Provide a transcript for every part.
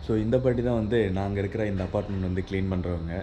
So இந்த பாட்டி தான் வந்து நாங்கள் இருக்கிற இந்த அப்பார்ட்மெண்ட் வந்து க்ளீன் பண்ணுறவங்க.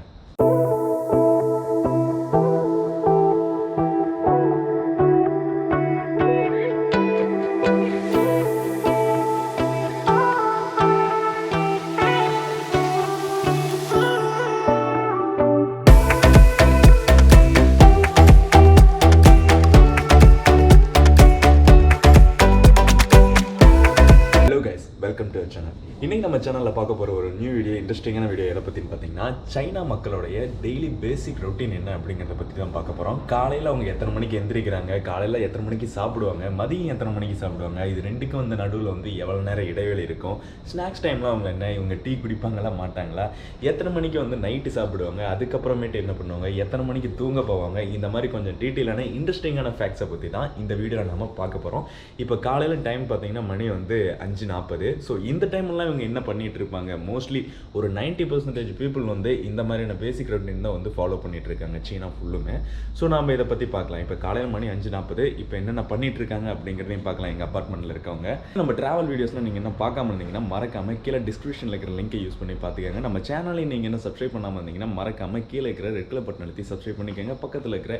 Welcome to channel. இன்றைக்கி நம்ம சேனலில் பார்க்க போகிற ஒரு நியூ வீடியோ, இன்ட்ரெஸ்டிங்கான வீடியோ எதை பற்றின்னு பார்த்தீங்கன்னா, சைனா மக்களுடைய டெய்லி பேசிக் ரொட்டீன் என்ன அப்படிங்கிறத பற்றி தான் பார்க்க போகிறோம். காலையில் அவங்க எத்தனை மணிக்கு எந்திரிக்கிறாங்க, காலையில் எத்தனை மணிக்கு சாப்பிடுவாங்க, மதியம் எத்தனை மணிக்கு சாப்பிடுவாங்க, இது ரெண்டுக்கும் வந்து நடுவில் வந்து எவ்வளோ நேரம் இடைவெளி இருக்கும், ஸ்நாக்ஸ் டைமில் அவங்க என்ன இவங்க டீ குடிப்பாங்களா மாட்டாங்களா, எத்தனை மணிக்கு வந்து நைட்டு சாப்பிடுவாங்க, அதுக்கப்புறமேட்டு என்ன பண்ணுவாங்க, எத்தனை மணிக்கு தூங்க போவாங்க, இந்த மாதிரி கொஞ்சம் டீட்டெயிலான இன்ட்ரெஸ்டிங்கான ஃபேக்ட்ஸை பற்றி தான் இந்த வீடியோவில் நம்ம பார்க்க போகிறோம். இப்போ காலையில் டைம் பார்த்தீங்கன்னா மணி வந்து 5:40. ஸோ இந்த டைம்லாம் இவங்க என்ன பண்ணிட்டு இருப்பாங்க, மோஸ்ட்லி ஒரு 90% பீப்புள் வந்து இந்த மாதிரியான பேசிக் ரொட்டீன் தான் வந்து ஃபாலோ பண்ணிட்டு இருக்காங்க சீனா ஃபுல்லுமே. ஸோ நம்ம இதை பற்றி பார்க்கலாம். இப்போ காலையில் மணி 5:40, இப்போ என்னென்ன பண்ணிட்டு இருக்காங்க அப்படிங்கிறதையும் பார்க்கலாம். எங்கள் அப்பார்ட்மெண்ட்டில் இருக்கவங்க நம்ம ட்ராவல் வீடியோஸ்லாம் நீங்கள் என்ன பார்க்காம இருந்தீங்கன்னா மறக்காமல் கீழே டிஸ்கிரிப்ஷனில் இருக்கிற லிங்கை யூஸ் பண்ணி பார்த்துக்கோங்க. நம்ம சேனலையும் நீங்கள் என்ன சப்ஸ்கிரைப் பண்ணாமல் இருந்தீங்கன்னா மறக்காமல் கீழே இருக்கிற ரெட் கலர் பட்டன் அழுத்தி சப்ஸ்கிரைப் பண்ணிக்கோங்க. பக்கத்தில் இருக்கிற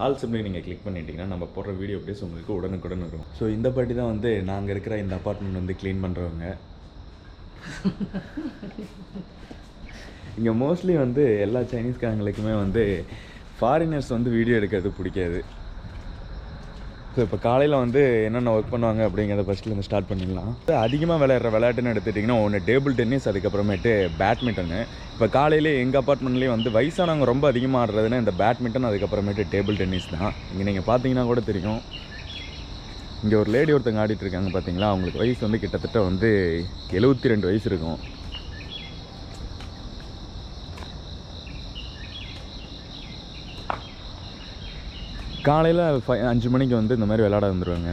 ஆல் சிம்லையும் நீங்கள் கிளிக் பண்ணிட்டீங்கன்னா நம்ம போடுற வீடியோ அப்டேட்ஸ் உங்களுக்கு உடனுக்குடன் வரும். ஸோ இந்த பாட்டி தான் வந்து நாங்கள் இருக்கிற இந்த அப்பார்ட்மெண்ட் வந்து க்ளீன் பண்ணுறவங்க. இங்கே மோஸ்ட்லி வந்து எல்லா சைனீஸ்காரங்களுக்குமே வந்து ஃபாரினர்ஸ் வந்து வீடியோ எடுக்கிறது பிடிக்காது. ஸோ இப்போ காலையில் வந்து என்னென்ன ஒர்க் பண்ணுவாங்க அப்படிங்கிறத ஃபஸ்ட்லேருந்து ஸ்டார்ட் பண்ணிடலாம். அதிகமாக விளையாடுற விளையாட்டுன்னு எடுத்துட்டிங்கன்னா ஒன்று டேபிள் டென்னிஸ், அதுக்கப்புறமேட்டு பேட்மிண்டனு. இப்போ காலையிலே எங்கள் அப்பார்ட்மெண்ட்லேயே வந்து வயசானவங்க ரொம்ப அதிகமாக ஆடுறதுன்னா இந்த பேட்மிண்டன், அதுக்கப்புறமேட்டு டேபிள் டென்னிஸ் தான். இங்கே நீங்கள் பார்த்தீங்கன்னா கூட தெரியும், இங்கே ஒரு லேடி ஒருத்தங்க ஆடிட்டு இருக்காங்க பார்த்தீங்களா, அவங்களுக்கு வயசு வந்து கிட்டத்தட்ட வந்து 72 வயசு இருக்கும். காலையில் 5 மணிக்கு வந்து இந்த மாதிரி விளையாட வந்துடுவாங்க.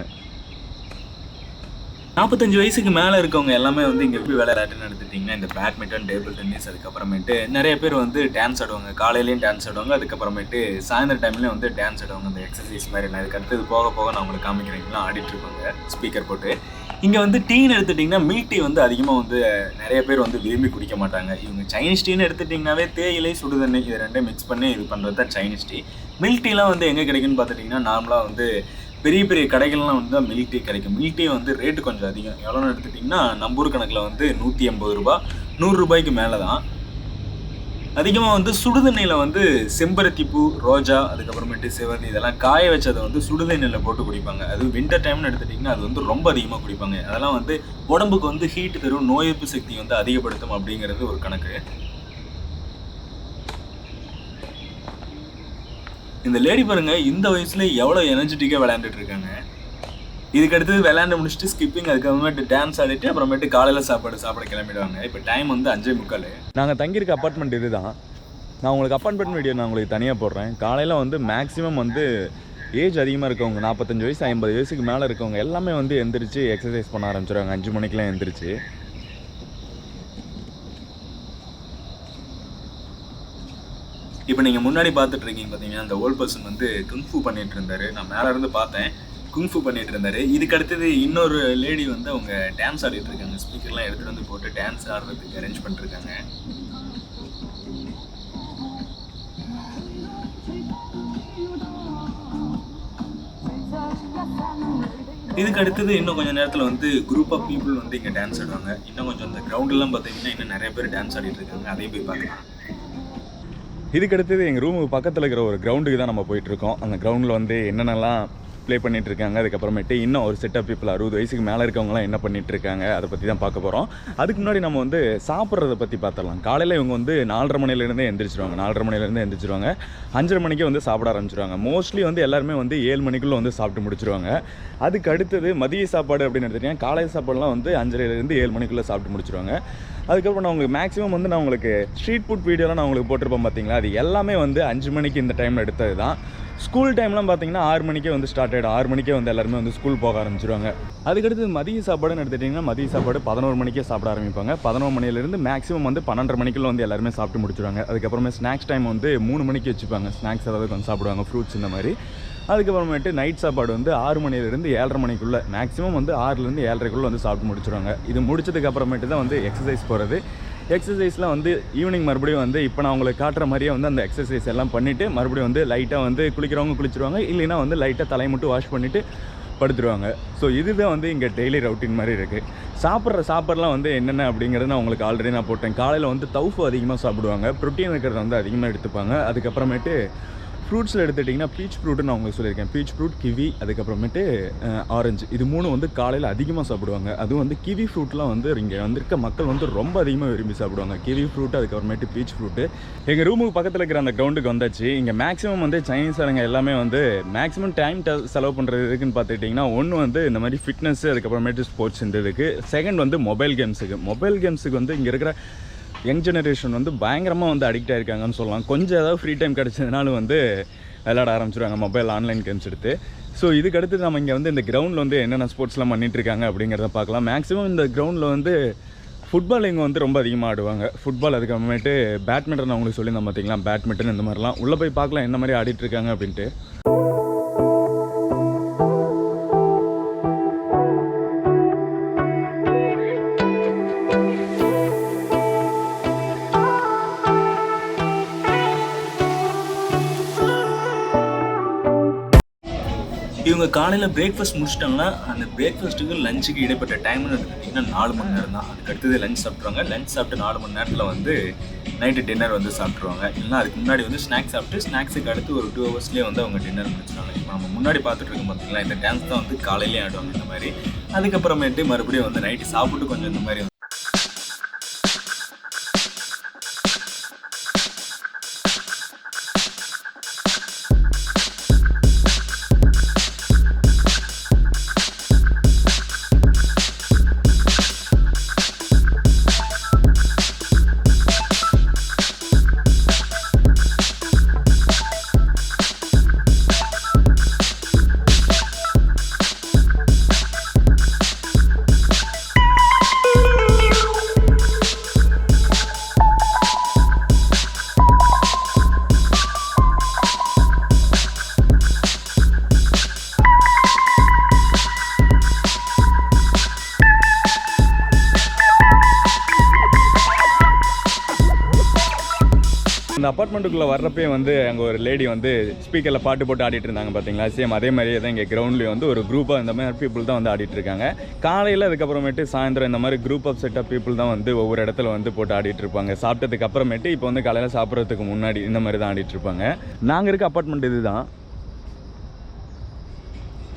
45 வயசுக்கு மேலே இருக்கவங்க எல்லாமே வந்து இங்கே எப்படி விளையாட்டுன்னு எடுத்துட்டிங்கன்னா இந்த பேட்மிண்டன், டேபிள் டென்னிஸ், அதுக்கப்புறமேட்டு நிறைய பேர் வந்து டான்ஸ் ஆடுவாங்க. காலையிலையும் டான்ஸ் ஆடுவாங்க, அதுக்கப்புறமேட்டு சாயந்தர டைம்லேயும் வந்து டான்ஸ் ஆடுவாங்க. அந்த எக்ஸசைஸ் மாதிரி நான் இதுக்கு அடுத்தது போக போக நான் உங்களுக்கு காமிக்கிறீங்களா ஆடிட்டு இருப்பாங்க ஸ்பீக்கர் போட்டு. இங்கே வந்து டீன்னு எடுத்துட்டிங்கன்னா மில்க் டீ வந்து அதிகமாக வந்து நிறைய பேர் வந்து விரும்பி குடிக்க மாட்டாங்க. இவங்க சைனீஸ் டீன்னு எடுத்துட்டிங்கனாவே தேயிலை, சுடுதண்ணி இது ரெண்டும் மிக்ஸ் பண்ணி இது பண்ணுறது தான் சைனீஸ் டீ. மில்க் டீலாம் வந்து எங்கே கிடைக்குன்னு பார்த்துட்டிங்கன்னா நார்மலாக வந்து பெரிய பெரிய கடைகள்லாம் வந்து தான் மில்க் டீ கிடைக்கும். மில்க் டீ வந்து ரேட்டு கொஞ்சம் அதிகம். எவ்வளோன்னு எடுத்துட்டிங்கன்னா நம்பூர் கணக்கில் வந்து 180 ரூபா, 100 ரூபாய்க்கு மேலே தான். அதிகமாக வந்து சுடுதண்ணியில் வந்து செம்பருத்தி பூ, ரோஜா, அதுக்கப்புறமேட்டு சிவந்தி இதெல்லாம் காய வச்சதை வந்து சுடுதண்ணியில் போட்டு குடிப்பாங்க. அது வின்டர் டைம்னு எடுத்துட்டிங்கன்னா அது வந்து ரொம்ப அதிகமாக குடிப்பாங்க. அதெல்லாம் வந்து உடம்புக்கு வந்து ஹீட்டு தரும், நோய் எதிர்ப்பு சக்தி வந்து அதிகப்படுத்தும் அப்படிங்கிறது ஒரு கணக்கு. இந்த லேடி பாருங்க, இந்த வயசுல எவ்வளோ எனர்ஜெட்டிக்காக விளையாண்டுட்டு இருக்காங்க. இதுக்கு அடுத்தது விளையாண்டு முடிச்சுட்டு ஸ்கிப்பிங், அதுக்கப்புறமேட்டு டான்ஸ் ஆடிட்டு அப்புறமேட்டு காலையில் சாப்பிட கிளம்பிடுவாங்க. இப்போ டைம் வந்து 5:45. நாங்கள் தங்கியிருக்க அப்பார்ட்மெண்ட் இது தான். நான் உங்களுக்கு அப்பார்ட்மெண்ட் வீடியோ நான் உங்களுக்கு தனியாக போடுறேன். காலையில் வந்து மேக்ஸிமம் வந்து ஏஜ் அதிகமாக இருக்கவங்க 45 வயசு 50 வயசுக்கு மேலே இருக்கவங்க எல்லாமே வந்து எந்திரிச்சு எக்ஸசைஸ் பண்ண ஆரம்பிச்சிடுவாங்க. 5 மணிக்கெலாம் எந்திரிச்சு. இப்போ நீங்கள் முன்னாடி பார்த்துட்டு இருக்கீங்க பார்த்தீங்கன்னா, அந்த ஓல்ட் பர்சன் வந்து குங்ஃபு பண்ணிட்டு இருந்தார். நான் மேலே இருந்து பார்த்தேன், குங்ஃபு பண்ணிட்டு இருந்தார். இதுக்கு அடுத்தது இன்னொரு லேடி வந்து அவங்க டான்ஸ் ஆடிட்டு இருக்காங்க. ஸ்பீக்கர்லாம் எடுத்துகிட்டு வந்து போட்டு டான்ஸ் ஆடுறதுக்கு அரேஞ்ச் பண்ணிருக்காங்க. இதுக்கு அடுத்தது இன்னும் கொஞ்சம் நேரத்தில் வந்து குரூப் ஆஃப் பீப்புள் வந்து இங்கே டான்ஸ் ஆடுவாங்க. இன்னும் கொஞ்சம் அந்த கிரவுண்டெல்லாம் பார்த்தீங்கன்னா இன்னும் நிறைய பேர் டான்ஸ் ஆடிட்டு இருக்காங்க. அதையும் போய் பார்க்கலாம். இதுக்கு அடுத்தது எங்கள் ரூமுக்கு பக்கத்தில் இருக்கிற ஒரு கிரவுண்டுக்கு தான் நம்ம போயிட்டுருக்கோம். அந்த கிரவுண்டில் வந்து என்னென்னலாம் ப்ளே பண்ணிகிட்டு இருக்காங்க, அதுக்கப்புறமேட்டு இன்னும் ஒரு செட் ஆஃப் பீப்புள் 60 வயசுக்கு மேலே இருக்கவங்களாம் என்ன பண்ணிகிட்டு இருக்காங்க அதை பற்றி தான் பார்க்க போகிறோம். அதுக்கு முன்னாடி நம்ம வந்து சாப்பிட்றத பற்றி பார்த்துடலாம். காலையில் இவங்க வந்து 4:30 மணிலேருந்தே எந்திரிச்சிருவாங்க. 4:30 மணிலேருந்து எந்திரிச்சிருவாங்க. 5:30 மணிக்கே வந்து சாப்பிட ஆரம்பிச்சிருவாங்க. மோஸ்ட்லி வந்து எல்லாருமே வந்து 7 மணிக்குள்ளே வந்து சாப்பிட்டு முடிச்சிருவாங்க. அதுக்கு அடுத்தது மதிய சாப்பாடு அப்படின்னு எடுத்துகிட்டீங்கன்னா காலை சாப்பாடுலாம் வந்து 5:30லேருந்து 7 மணிக்குள்ளே சாப்பிட்டு முடிச்சிருவாங்க. அதுக்கப்புறம் நான் உங்களுக்கு மேக்ஸிமம் வந்து நான் உங்களுக்கு ஸ்ட்ரீட் ஃபுட் வீடியோலாம் நான் உங்களுக்கு போட்டிருப்பேன் பார்த்தீங்களா, அது எல்லாமே வந்து 5 மணிக்கு இந்த டைமில் எடுத்தது தான். ஸ்கூல் டைம்லாம் பார்த்தீங்கன்னா 6 மணிக்கே வந்து ஸ்டார்ட் ஆகிடும். 6 மணிக்கே வந்து எல்லாருமே வந்து ஸ்கூல் போக ஆரம்பிச்சிருவாங்க. அதுக்கடுத்து மதிய சாப்பாடுன்னு எடுத்துட்டிங்கன்னா மதிய சாப்பாடு 11 மணிக்கே சாப்பிட ஆரம்பிப்பாங்க. 11 மணிலேருந்து மேக்ஸிமம் வந்து 12:30 மணிக்குள்ள வந்து எல்லாருமே சாப்பிட்டு முடிச்சிருவாங்க. அதுக்கப்புறமே ஸ்நாக்ஸ் டைம் வந்து 3 மணிக்கு வச்சுப்பாங்க. ஸ்நாக்ஸ் ஏதாவது கொஞ்சம் சாப்பிடுவாங்க, ஃப்ரூட்ஸ் இந்த மாதிரி. அதுக்கப்புறமேட்டு நைட் சாப்பாடு வந்து 6 மணிலேருந்து 7:30 மணிக்குள்ளே, மேக்ஸிமம் வந்து 6லேருந்து 7:30க்குள்ளே வந்து சாப்பிட்டு முடிச்சிடுவாங்க. இது முடிச்சதுக்கப்புறமேட்டு தான் வந்து எக்ஸசைஸ் போகிறது. எக்ஸசைஸ்லாம் வந்து ஈவினிங் மறுபடியும் வந்து இப்போ நான் உங்களுக்கு காட்டுற மாதிரியே வந்து அந்த எக்ஸசைஸ் எல்லாம் பண்ணிவிட்டு மறுபடியும் வந்து லைட்டாக வந்து குளிக்கிறவங்க குளிச்சிருவாங்க, இல்லைன்னா வந்து லைட்டாக தலையை மட்டும் வாஷ் பண்ணிவிட்டு படுத்துருவாங்க. ஸோ இதுதான் வந்து இங்கே டெய்லி ரவுட்டின் மாதிரி இருக்குது. சாப்பிட்றலாம் வந்து என்னென்ன அப்படிங்கிறது நான் உங்களுக்கு ஆல்ரெடி நான் போட்டேன். காலையில் வந்து தௌஃபு அதிகமாக சாப்பிடுவாங்க, ப்ரோட்டீன் இருக்கிறத வந்து அதிகமாக எடுத்துப்பாங்க. அதுக்கப்புறமேட்டு ஃப்ரூட்ஸில் எடுத்துட்டிங்கன்னா பீச் ஃப்ரூட்டு நான் உங்களுக்கு சொல்லியிருக்கேன். பீச் ஃப்ரூட், கிவி, அதுக்கப்புறமேட்டு ஆரஞ்சு, இது 3 வந்து காலையில் அதிகமாக சாப்பிடுவாங்க. அதுவும் வந்து கிவி ஃப்ரூட்லாம் வந்து இங்கே வந்திருக்க மக்கள் வந்து ரொம்ப அதிகமாக விரும்பி சாப்பிடுவாங்க. கிவி ஃப்ரூட், அதுக்கப்புறமேட்டு பீச் ஃப்ரூட்டு. எங்கள் ரூமுக்கு பக்கத்தில் இருக்கிற அந்த கிரவுண்டுக்கு வந்தாச்சு. இங்கே மேக்ஸிமம் வந்து சைனீஸ் ஆளுங்க எல்லாமே வந்து மேக்ஸிமம் டைம் செலவு பண்ணுறது எதுக்குன்னு பார்த்துக்கிட்டிங்கன்னா, ஒன்று வந்து இந்த மாதிரி ஃபிட்னஸ், அதுக்கப்புறமேட்டு ஸ்போர்ட்ஸ் இந்த இதுக்கு. செகண்ட் வந்து மொபைல் கேம்ஸுக்கு வந்து இங்கே இருக்கிற யங் ஜெனரேஷன் வந்து பயங்கரமாக வந்து அடிக்ட் ஆகிருக்காங்கன்னு சொல்லலாம். கொஞ்சம் ஏதாவது ஃப்ரீ டைம் கிடச்சதுனாலும் வந்து விளையாட ஆரம்பிச்சிடுவாங்க மொபைல் ஆன்லைன் கேம்ஸ் எடுத்து. ஸோ இதுக்கு அடுத்து நம்ம இங்கே வந்து இந்த கிரவுண்டில் வந்து என்னென்ன ஸ்போர்ட்ஸ்லாம் பண்ணிகிட்ருக்காங்க அப்படிங்கிறத பார்க்கலாம். மேக்ஸிமம் இந்த கிரவுண்டில் வந்து ஃபுட்பால் இங்கே வந்து ரொம்ப அதிகமாக ஆடுவாங்க. ஃபுட்பால், அதுக்கப்புறமேட்டு பேட்மிண்டன் நான் உங்களுக்கு சொல்லியிருந்தேன் பார்த்தீங்களா, பேட்மிண்டன் இந்த மாதிரிலாம் உள்ளே போய் பார்க்கலாம் என்ன மாதிரி ஆடிட்டுருக்காங்க அப்படின்ட்டு. இவங்க காலையில் பிரேக்ஃபாஸ்ட் முடிச்சிட்டாங்கன்னா அந்த பிரேக்ஃபாஸ்ட்டுக்கு லஞ்சுக்கு இடைப்பட்ட டைம்னு எடுத்துக்கிட்டிங்கன்னா 4 மணி நேரம் தான். அதுக்கு அடுத்தது லஞ்ச் சாப்பிட்ருவாங்க. லஞ்ச் சாப்பிட்டு 4 மணி நேரத்தில் வந்து நைட்டு டின்னர் வந்து சாப்பிட்ருவாங்க. இல்லைனா அதுக்கு முன்னாடி வந்து ஸ்நாக்ஸ் சாப்பிட்டு ஸ்நாக்ஸுக்கு அடுத்து ஒரு 2 ஹவர்ஸ்லேயே வந்து அவங்க டின்னர் முடிச்சிடுவாங்க. இப்போ நம்ம முன்னாடி பார்த்துட்டு இருக்கோம் பார்த்தீங்களா, இந்த டான்ஸ் தான் வந்து காலையிலேயே ஆடுவாங்க இந்த மாதிரி. அதுக்கப்புறமேட்டு மறுபடியும் வந்து நைட்டு சாப்பிட்டு கொஞ்சம் இந்த மாதிரி இந்த அப்பார்ட்மெண்ட்டுக்குள்ளே வர்றப்பே வந்து அங்கே ஒரு லேடி வந்து ஸ்பீக்கரில் பாட்டு போட்டு ஆடிட்டு இருந்தாங்க பார்த்தீங்களா. சேம் அதே மாதிரியே தான் இங்கே கிரவுண்ட்லேயே வந்து ஒரு குரூப்பாக இந்த மாதிரி பீப்புள் தான் வந்து ஆடிட்டு இருக்காங்க. காலையில் அதுக்கப்புறமேட்டு சாயந்தரம் இந்த மாதிரி group of set of people தான் வந்து ஒவ்வொரு இடத்துல வந்து போட்டு ஆடிட்டு இருப்பாங்க. சாப்பிட்டதுக்கு அப்புறமேட்டு இப்போ வந்து காலையில் சாப்பிட்றதுக்கு முன்னாடி இந்த மாதிரி தான் ஆடிட்டு இருப்பாங்க. நாங்கள் இருக்க அப்பார்ட்மெண்ட் இது தான்.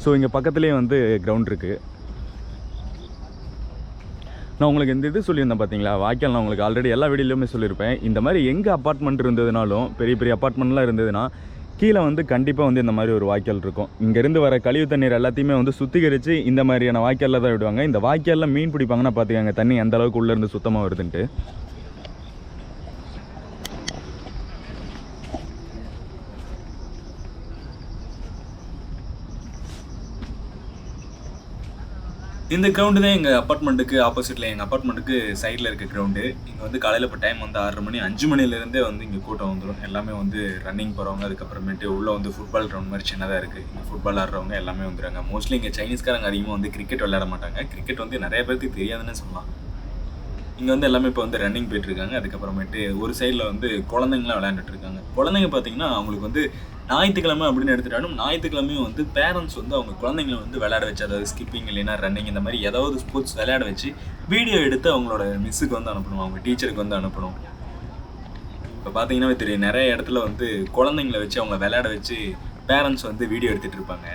ஸோ இங்கே பக்கத்துலேயே வந்து கிரவுண்ட் இருக்குது. நான் உங்களுக்கு இந்த இது சொல்லியிருந்தேன் பார்த்தீங்களா, வாய்க்கால். நான் உங்களுக்கு ஆல்ரெடி எல்லா வீடியோலையுமே சொல்லியிருப்பேன். இந்த மாதிரி எங்கே அப்பார்ட்மெண்ட் இருந்ததுனாலும், பெரிய பெரிய அப்பார்ட்மெண்ட்லாம் இருந்ததுன்னா கீழே வந்து கண்டிப்பாக வந்து இந்த மாதிரி ஒரு வாய்க்கால் இருக்கும். இங்கேருந்து வர கழிவு தண்ணீர் எல்லாத்தையுமே வந்து சுத்திகரித்து இந்த மாதிரியான வாய்க்காலில் தான் விடுவாங்க. இந்த வாய்க்காலில் மீன் பிடிப்பாங்கன்னா பார்த்துக்கங்க தண்ணி எந்த அளவுக்கு உள்ளேருந்து சுத்தமாக வருதுன்ட்டு. இந்த கிரவுண்டு தான் எங்கள் அப்பார்ட்மெண்ட்டுக்கு ஆப்போசிட்டில், எங்கள் அப்பார்ட்மெண்ட்டுக்கு சைடில் இருக்க கிரவுண்டு. இங்கே வந்து காலையில் இப்போ டைம் வந்து 6:30 மணி, 5 மணிலேருந்தே வந்து இங்கே கூட்டம் வந்துடும். எல்லாமே வந்து ரன்னிங் போகிறவங்க, அதுக்கப்புறமேட்டு உள்ளே வந்து ஃபுட்பால் கிரவுண்ட் மாதிரி சின்னதாக இருக்குது. இங்கே ஃபுட்பால் ஆடுறவங்க எல்லாமே வந்துடுறாங்க. மோஸ்ட்லி இங்கே சைனீஸ்காரங்க அதிகமாக வந்து கிரிக்கெட் விளையாட மாட்டாங்க. கிரிக்கெட் வந்து நிறைய பேருக்கு தெரியாதுன்னு சொல்லலாம். இங்கே வந்து எல்லாமே இப்போ வந்து ரன்னிங் போயிட்டுருக்காங்க. அதுக்கப்புறமேட்டு ஒரு சைடில் வந்து குழந்தைங்களாம் விளையாண்டுட்டு இருக்காங்க. குழந்தைங்க பார்த்தீங்கன்னா அவங்களுக்கு வந்து ஞாயிற்றுக்கிழமை அப்படின்னு எடுத்துட்டாலும் ஞாயிற்றுக்கிழமையும் வந்து பேரண்ட்ஸ் வந்து அவங்க குழந்தைங்களை வந்து விளையாட வச்சு, அதாவது ஸ்கிப்பிங் இல்லைன்னா ரன்னிங் இந்த மாதிரி ஏதாவது ஸ்போர்ட்ஸ் விளையாட வச்சு வீடியோ எடுத்து அவங்களோட மிஸ்ஸுக்கு வந்து அனுப்பணும், அவங்க டீச்சருக்கு வந்து அனுப்பணும். இப்போ பார்த்தீங்கன்னா தெரியும், நிறைய இடத்துல வந்து குழந்தைங்களை வச்சு அவங்க விளையாட வச்சு பேரண்ட்ஸ் வந்து வீடியோ எடுத்துகிட்டு இருப்பாங்க.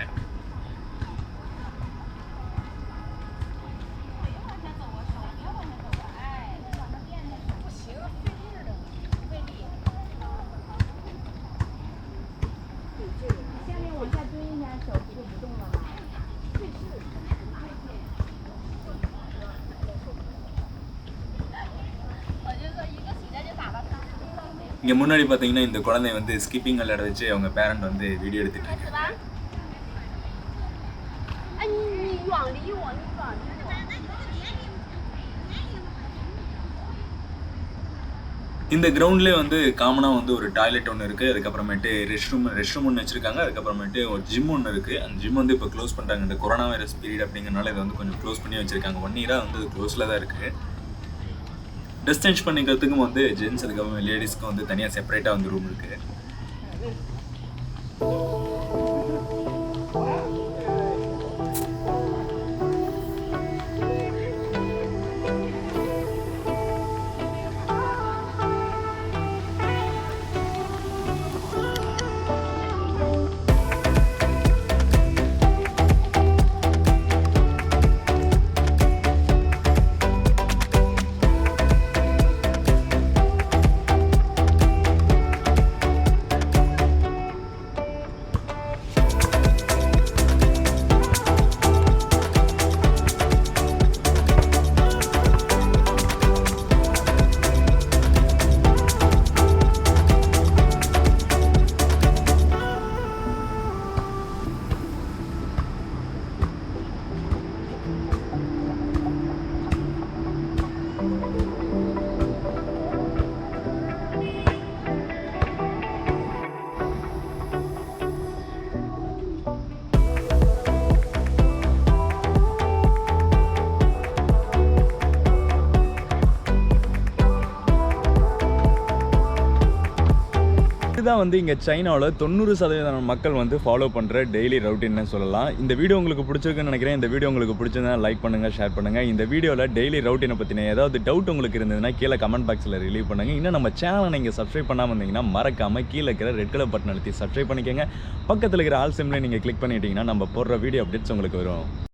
இங்கே முன்னாடி பார்த்தீங்கன்னா இந்த குழந்தை வந்து ஸ்கிப்பிங் விளையாட வச்சு அவங்க பேரண்ட் வந்து வீடியோ எடுத்துட்டு இருக்காங்க. இந்த கிரவுண்ட்லேயே வந்து காமனாக வந்து ஒரு டாய்லெட் ஒன்று இருக்குது, அதுக்கப்புறமேட்டு ரெஸ்ட் ரூம் ஒன்று வச்சுருக்காங்க, அதுக்கப்புறமேட்டு ஒரு ஜிம் ஒன்று இருக்குது. அந்த ஜிம் வந்து இப்போ க்ளோஸ் பண்ணிட்டாங்க. இந்த கொரோனா வைரஸ் பீரியட் அப்படிங்கிறனால இதை வந்து கொஞ்சம் க்ளோஸ் பண்ணி வச்சுருக்காங்க. 1 இயராக வந்து அது க்ளோஸில் தான் இருக்குது. ட்ரெஸ் சேஞ்ச் பண்ணிக்கிறதுக்கும் வந்து ஜென்ஸ் அதுக்கப்புறம் லேடிஸ்க்கும் வந்து தனியாக செப்பரேட்டாக வந்து ரூம் இருக்குது. இதுதான் வந்து இங்கே சைனாவில் 90% மக்கள் வந்து ஃபாலோ பண்ணுற டெய்லி ரவுட்டின்னு சொல்லலாம். இந்த வீடியோ உங்களுக்கு பிடிச்சிருக்குன்னு நினைக்கிறேன். இந்த வீடியோ உங்களுக்கு பிடிச்சிருந்தா லைக் பண்ணுங்கள், ஷேர் பண்ணுங்கள். இந்த வீடியோவில் டெய்லி ரவுட்டினை பற்றின ஏதாவது டவுட் உங்களுக்கு இருந்ததுன்னா கீழே கமெண்ட் பாக்ஸில் ரிலீவ் பண்ணுங்கள். இன்னும் நம்ம சேனலை நீங்கள் சப்ஸ்கிரைப் பண்ணாமல் இருந்தீங்கன்னா மறக்காமல் கீழே இருக்கிற ரெட் கலர் பட்டன் அழுத்தி சப்ஸ்கிரைப் பண்ணிக்கோங்க. பக்கத்தில் இருக்கிற ஆல் சிம்லேயே நீங்கள் கிளிக் பண்ணிட்டீங்கன்னா நம்ம போடுற வீடியோ அப்டேட்ஸ் உங்களுக்கு வரும்.